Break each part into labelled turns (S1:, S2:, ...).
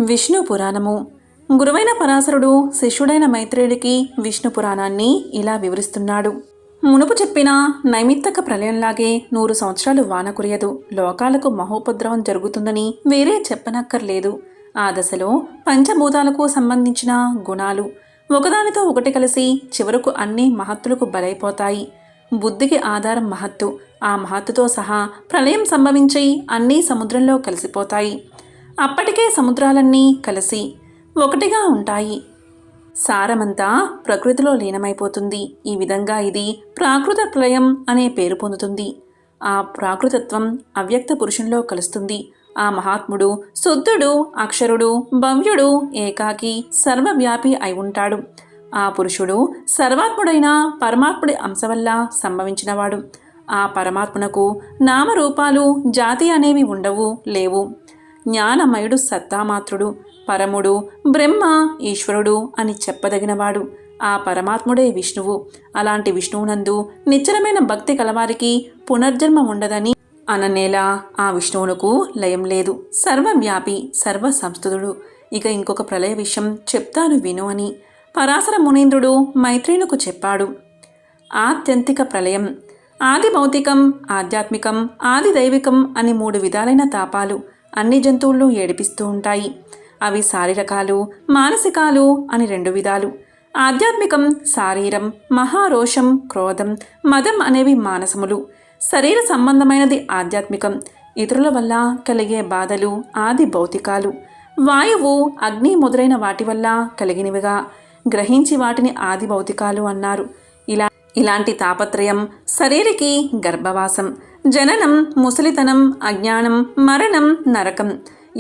S1: విష్ణు పురాణము. గురువైన పరాశరుడు శిష్యుడైన మైత్రేయుడికి విష్ణు పురాణాన్ని ఇలా వివరిస్తున్నాడు. మునుపు చెప్పిన నైమిత్తక ప్రళయంలాగే 100 సంవత్సరాలు వాన కురియదు. లోకాలకు మహోపద్రవం జరుగుతుందని వేరే చెప్పనక్కర్లేదు. ఆ దశలో పంచభూతాలకు సంబంధించిన గుణాలు ఒకదానితో ఒకటి కలిసి చివరకు అన్ని మహత్తులకు బలైపోతాయి. బుద్ధికి ఆధారం మహత్తు. ఆ మహత్తుతో సహా ప్రళయం సంభవించి అన్నీ సముద్రంలో కలిసిపోతాయి. అప్పటికే సముద్రాలన్నీ కలిసి ఒకటిగా ఉంటాయి. సారమంతా ప్రకృతిలో లీనమైపోతుంది. ఈ విధంగా ఇది ప్రాకృత ప్రళయం అనే పేరు పొందుతుంది. ఆ ప్రాకృతత్వం అవ్యక్త పురుషునిలో కలుస్తుంది. ఆ మహాత్ముడు శుద్ధుడు, అక్షరుడు, భవ్యుడు, ఏకాకి, సర్వవ్యాపి అయి ఉంటాడు. ఆ పురుషుడు సర్వాత్ముడైన పరమాత్ముడి అంశ వల్ల సంభవించినవాడు. ఆ పరమాత్మునకు నామరూపాలు, జాతి అనేవి ఉండవు, లేవు. జ్ఞానమయుడు సత్తామాత్రుడు, పరముడు, బ్రహ్మ, ఈశ్వరుడు అని చెప్పదగినవాడు. ఆ పరమాత్ముడే విష్ణువు. అలాంటి విష్ణువునందు నిశ్చలమైన భక్తి కలవారికి పునర్జన్మ ఉండదని అననేలా ఆ విష్ణువునకు లయం లేదు. సర్వవ్యాపి, సర్వ సంస్థుతుడు. ఇక ఇంకొక ప్రళయ విషయం చెప్తాను విను అని పరాశర మునీంద్రుడు మైత్రేయునకు చెప్పాడు. ఆత్యంతిక ప్రళయం. ఆది భౌతికం, ఆధ్యాత్మికం, ఆది దైవికం అని 3 విధాలైన తాపాలు అన్ని జంతువులను ఏడిపిస్తూ ఉంటాయి. అవి శారీరకాలు, మానసికాలు అని 2 విధాలు. ఆధ్యాత్మికం శారీరం, మహారోషం, క్రోధం, మదం అనేవి మానసములు. శరీర సంబంధమైనది ఆధ్యాత్మికం. ఇతరుల వల్ల కలిగే బాధలు ఆది భౌతికాలు. వాయువు, అగ్ని మొదలైన వాటి వల్ల కలిగినవిగా గ్రహించి వాటిని ఆది భౌతికాలు అన్నారు. ఇలాంటి తాపత్రయం శరీరికి గర్భవాసం, జననం, ముసలితనం, అజ్ఞానం, మరణం, నరకం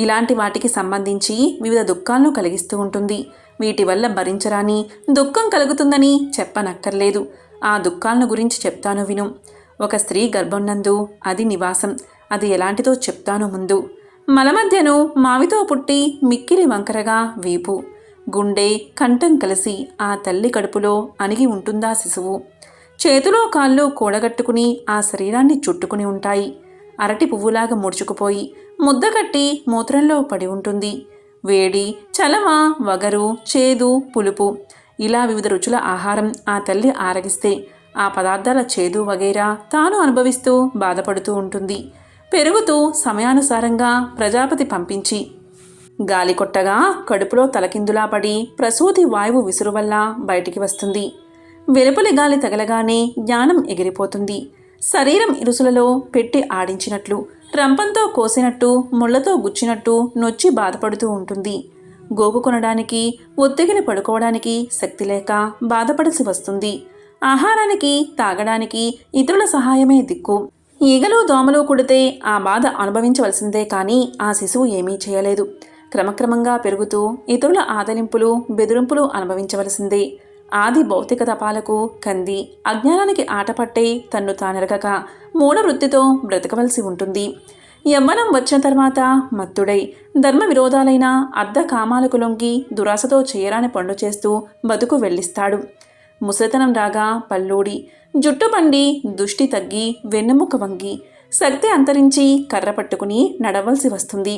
S1: ఇలాంటి వాటికి సంబంధించి వివిధ దుఃఖాలను కలిగిస్తూ ఉంటుంది. వీటి వల్ల భరించరాని దుఃఖం కలుగుతుందని చెప్పనక్కర్లేదు. ఆ దుఃఖాలను గురించి చెప్తాను విను. ఒక స్త్రీ గర్భం నందు అది నివాసం. అది ఎలాంటిదో చెప్తాను ముందు. మలమధ్యను మావితో పుట్టి మిక్కిలి వంకరగా వీపు, గుండె, కంఠం కలిసి ఆ తల్లి కడుపులో అణిగి ఉంటుందా శిశువు. చేతిలో కాళ్ళు కూడగట్టుకుని ఆ శరీరాన్ని చుట్టుకుని ఉంటాయి. అరటి పువ్వులాగా ముడుచుకుపోయి ముద్దకట్టి మూత్రంలో పడి ఉంటుంది. వేడి, చలవ, వగరు, చేదు, పులుపు ఇలా వివిధ రుచుల ఆహారం ఆ తల్లి ఆరగిస్తే ఆ పదార్థాల చేదు వగైరా తాను అనుభవిస్తూ బాధపడుతూ ఉంటుంది. పెరుగుతూ సమయానుసారంగా ప్రజాపతి పంపించి గాలి కొట్టగా కడుపులో తలకిందులా పడి ప్రసూతి వాయువు విసురు వల్ల బయటికి వస్తుంది. వెలుపలి గాలి తగలగానే జ్ఞానం ఎగిరిపోతుంది. శరీరం ఇరుసులలో పెట్టి ఆడించినట్లు, రంపంతో కోసినట్టు, ముళ్లతో గుచ్చినట్టు నొచ్చి బాధపడుతూ ఉంటుంది. గోగు కొనడానికి, ఒత్తిగిని పడుకోవడానికి శక్తి లేక బాధపడాల్సి వస్తుంది. ఆహారానికి, తాగడానికి ఇతరుల సహాయమే దిక్కు. ఈగలు, దోమలు కుడితే ఆ బాధ అనుభవించవలసిందే కానీ ఆ శిశువు ఏమీ చేయలేదు. క్రమక్రమంగా పెరుగుతూ ఇతరుల ఆదరింపులు, బెదిరింపులు అనుభవించవలసిందే. ఆది భౌతిక తపాలకు కంది, అజ్ఞానానికి ఆటపట్టే తన్ను తానెరగక మూఢ వృత్తితో బ్రతకవలసి ఉంటుంది. యవ్వనం వచ్చిన తర్వాత మత్తుడై ధర్మ విరోధాలైన అర్ధ కామాలకు లొంగి దురాశతో చేయరాని పనులు చేస్తూ బతుకు వెళ్ళిస్తాడు. ముసలితనం రాగా పల్లూడి, జుట్టు పండి, దృష్టి తగ్గి, వెన్నెముక వంగి, శక్తి అంతరించి కర్ర పట్టుకుని నడవలసి వస్తుంది.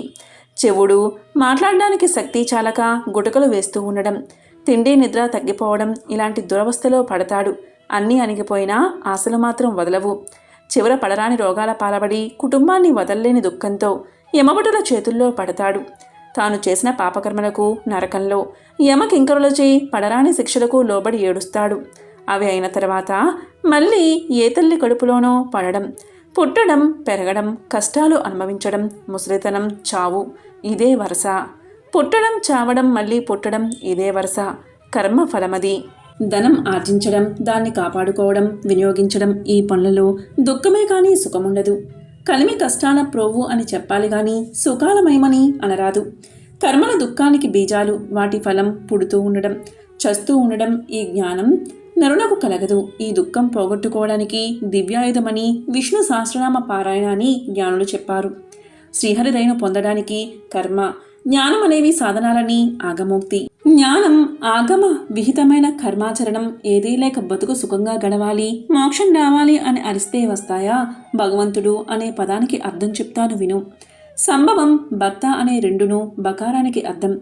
S1: చెవుడు, మాట్లాడడానికి శక్తి చాలక గుటకలు వేస్తూ ఉండడం, తిండి నిద్ర తగ్గిపోవడం ఇలాంటి దురవస్థలో పడతాడు. అన్నీ అణిగిపోయినా ఆశలు మాత్రం వదలవు. చివర పడరాని రోగాల పాలబడి కుటుంబాన్ని వదల్లేని దుఃఖంతో యమభటుల చేతుల్లో పడతాడు. తాను చేసిన పాపకర్మలకు నరకంలో యమకింకరులచే పడరాని శిక్షలకు లోబడి ఏడుస్తాడు. అవి అయిన తర్వాత మళ్ళీ ఏ తల్లి కడుపులోనో పడడం, పుట్టడం, పెరగడం, కష్టాలు అనుభవించడం, ముసలితనం, చావు ఇదే వరుస. పుట్టడం, చావడం, మళ్ళీ పుట్టడం ఇదే వరుస. కర్మ ఫలమది. ధనం ఆర్జించడం, దాన్ని కాపాడుకోవడం, వినియోగించడం ఈ పనులలో దుఃఖమే కానీ సుఖముండదు. కలిమి కష్టాల ప్రోవు అని చెప్పాలి గాని సుఖాలమయమని అనరాదు. కర్మల దుఃఖానికి బీజాలు, వాటి ఫలం పుడుతూ ఉండడం, చస్తూ ఉండడం ఈ జ్ఞానం నరులకు కలగదు. ఈ దుఃఖం పోగొట్టుకోవడానికి దివ్యాయుధమని విష్ణు సహస్రనామ పారాయణ అని జ్ఞానులు చెప్పారు. శ్రీహరిదయను పొందడానికి కర్మ, జ్ఞానం అనేవి సాధనాలని ఆగమోక్తి. జ్ఞానం, ఆగమ విహితమైన కర్మాచరణం ఏదీ లేక బతుకు సుఖంగా గడవాలి, మోక్షం రావాలి అని అరిస్తే వస్తాయా? భగవంతుడు అనే పదానికి అర్థం చెప్తాను విను. సంభవం భర్త అనే రెండును బకారానికి అర్థం.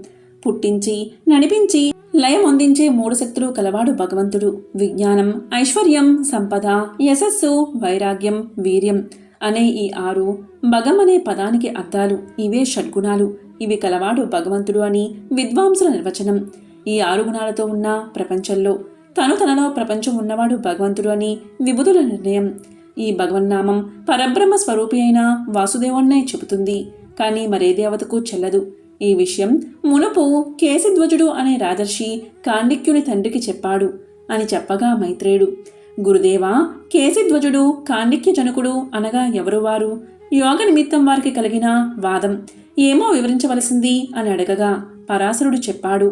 S1: పుట్టించి నడిపించి లయం అందించే మూడు శక్తులు కలవాడు భగవంతుడు. విజ్ఞానం, ఐశ్వర్యం, సంపద, యశస్సు, వైరాగ్యం, వీర్యం అనే ఈ ఆరు భగం అనే పదానికి అర్థాలు. ఇవే షడ్గుణాలు. ఇవి కలవాడు భగవంతుడు అని విద్వాంసుల నిర్వచనం. ఈ ఆరు గుణాలతో ఉన్న ప్రపంచంలో తనలో ప్రపంచం ఉన్నవాడు భగవంతుడు అని విభుదుల నిర్ణయం. ఈ భగవన్నామం పరబ్రహ్మ స్వరూపి అయిన వాసుదేవుణ్ణే చెబుతుంది, కానీ మరే దేవతకు చెల్లదు. ఈ విషయం మునుపు కేశిధ్వజుడు అనే రాజర్షి కాండిక్యుని తండ్రికి చెప్పాడు అని చెప్పగా మైత్రేయుడు, గురుదేవా, కేశిధ్వజుడు కాండిక్య జనకుడు అనగా ఎవరు వారు? యోగ నిమిత్తం వారికి కలిగిన వాదం ఏమో వివరించవలసింది అని అడగగా పరాశరుడు చెప్పాడు.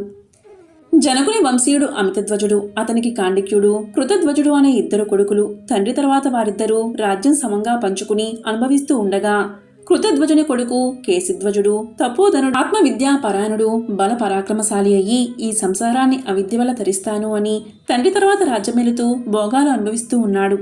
S1: జనకుని వంశీయుడు అమితధ్వజుడు, అతనికి కాండిక్యుడు, కృతధ్వజుడు అనే ఇద్దరు కొడుకులు. తండ్రి తర్వాత వారిద్దరూ రాజ్యం సమంగా పంచుకుని అనుభవిస్తూ ఉండగా కృతధ్వజుని కొడుకు కేశిధ్వజుడు తపోధనుడు, ఆత్మవిద్యా పరాయణుడు, బల పరాక్రమశాలి అయ్యి ఈ సంసారాన్ని అవిద్య వల్ల తరిస్తాను అని తండ్రి తర్వాత రాజ్యమేలుతూ భోగాలు అనుభవిస్తూ ఉన్నాడు.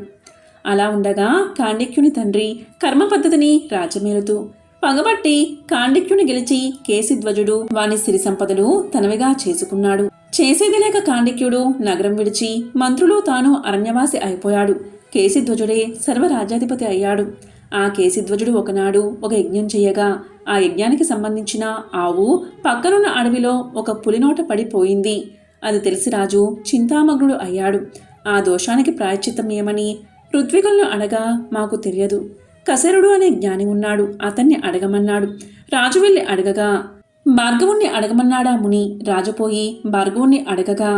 S1: అలా ఉండగా కాండిక్యుని తండ్రి కర్మ పద్ధతిని రాజ్యమేలుతూ పగబట్టి కాండిక్యుని గెలిచి కేశిధ్వజుడు వాని సిరి సంపదలు తనవిగా చేసుకున్నాడు. చేసేది లేక కాండిక్యుడు నగరం విడిచి మంత్రులు తాను అరణ్యవాసి అయిపోయాడు. కేశిధ్వజుడే సర్వరాజ్యాధిపతి అయ్యాడు. ఆ కేశిధ్వజుడు ఒకనాడు ఒక యజ్ఞం చెయ్యగా ఆ యజ్ఞానికి సంబంధించిన ఆవు పక్కనున్న అడవిలో ఒక పులినోట పడిపోయింది. అది తెలిసి రాజు చింతామగ్నుడు అయ్యాడు. ఆ దోషానికి ప్రాయశ్చిత్తం ఏమని ఋత్వికులను అడగా మాకు తెలియదు. కశరుడు అనే జ్ఞాని ఉన్నాడు, అతన్ని అడగమన్నాడు. రాజు వెళ్ళి అడగగా భార్గవుణ్ణి అడగమన్నాడా ముని. రాజుపోయి భార్గవుణ్ణి అడగగా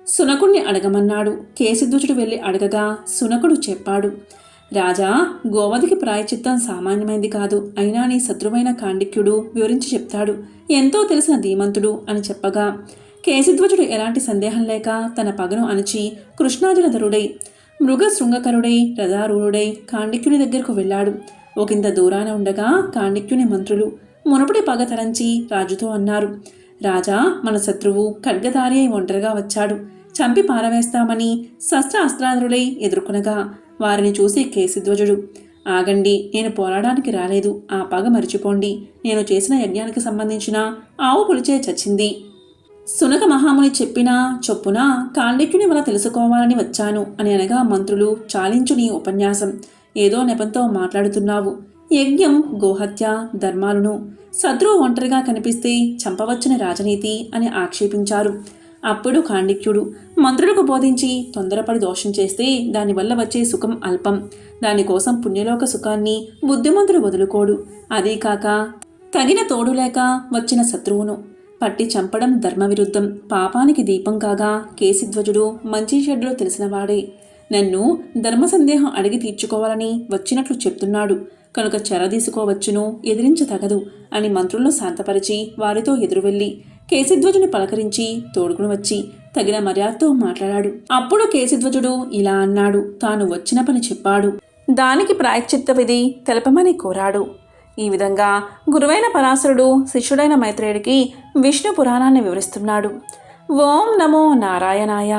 S1: సునకుణ్ణి అడగమన్నాడు. కేశిధ్వజుడు వెళ్ళి అడగగా సునకుడు చెప్పాడు, రాజా, గోవధికి ప్రాయచిత్తం సామాన్యమైంది కాదు. అయినా నీ శత్రువైన కాండిక్యుడు వివరించి చెప్తాడు, ఎంతో తెలిసిన ధీమంతుడు అని చెప్పగా కేశిధ్వజుడు ఎలాంటి సందేహం లేక తన పగను అణచి కృష్ణాజలధరుడై మృగ శృంగకరుడై రథారూఢుడై కాండిక్యుని దగ్గరకు వెళ్ళాడు. ఒకంత దూరాన ఉండగా కాండిక్యుని మంత్రులు మునుపటి పగ తరంచి రాజుతో అన్నారు, రాజా, మన శత్రువు ఖడ్గధారి అయి ఒంటరిగా వచ్చాడు. చంపి పారవేస్తామని శస్త్ర అస్త్రాధరులై ఎదుర్కొనగా వారిని చూసి కేశిధ్వజుడు, ఆగండి, నేను పోరాడానికి రాలేదు. ఆ పగ మరిచిపోండి. నేను చేసిన యజ్ఞానికి సంబంధించిన ఆవు పులిచే చచ్చింది. సునక మహాముని చెప్పిన చొప్పున కాండిక్యుని వల్ల తెలుసుకోవాలని వచ్చాను అని అనగా మంత్రులు, చాలించు నీ ఉపన్యాసం. ఏదో నెపంతో మాట్లాడుతున్నావు. యజ్ఞం, గోహత్య, ధర్మాలను శత్రువు ఒంటరిగా కనిపిస్తే చంపవచ్చని రాజనీతి అని ఆక్షేపించారు. అప్పుడు కాండిక్యుడు మంత్రులకు బోధించి తొందరపడి దోషం చేస్తే దానివల్ల వచ్చే సుఖం అల్పం. దానికోసం పుణ్యలోక సుఖాన్ని బుద్ధిమంతుడు వదులుకోడు. అదీ కాక తగిన తోడు లేక వచ్చిన శత్రువును పట్టి చంపడం ధర్మవిరుద్ధం, పాపానికి దీపం కాగా కేశిధ్వజుడు మంచి చెడ్డలో తెలిసినవాడే. నన్ను ధర్మ సందేహం అడిగి తీర్చుకోవాలని వచ్చినట్లు చెప్తున్నాడు కనుక చెరదీసుకోవచ్చును, ఎదిరించతగదు అని మంత్రులను శాంతపరిచి వారితో ఎదురువెళ్ళి కేశిధ్వజుని పలకరించి తోడుకుని వచ్చి తగిన మర్యాదతో మాట్లాడాడు. అప్పుడు కేశిధ్వజుడు ఇలా అన్నాడు, తాను వచ్చిన పని చెప్పాడు. దానికి ప్రాయశ్చిత్త విధి తెలపమని కోరాడు. ఈ విధంగా గురువైన పరాశరుడు శిష్యుడైన మైత్రేయుడికి విష్ణు పురాణాన్ని వివరిస్తున్నాడు. ఓం నమో నారాయణాయ.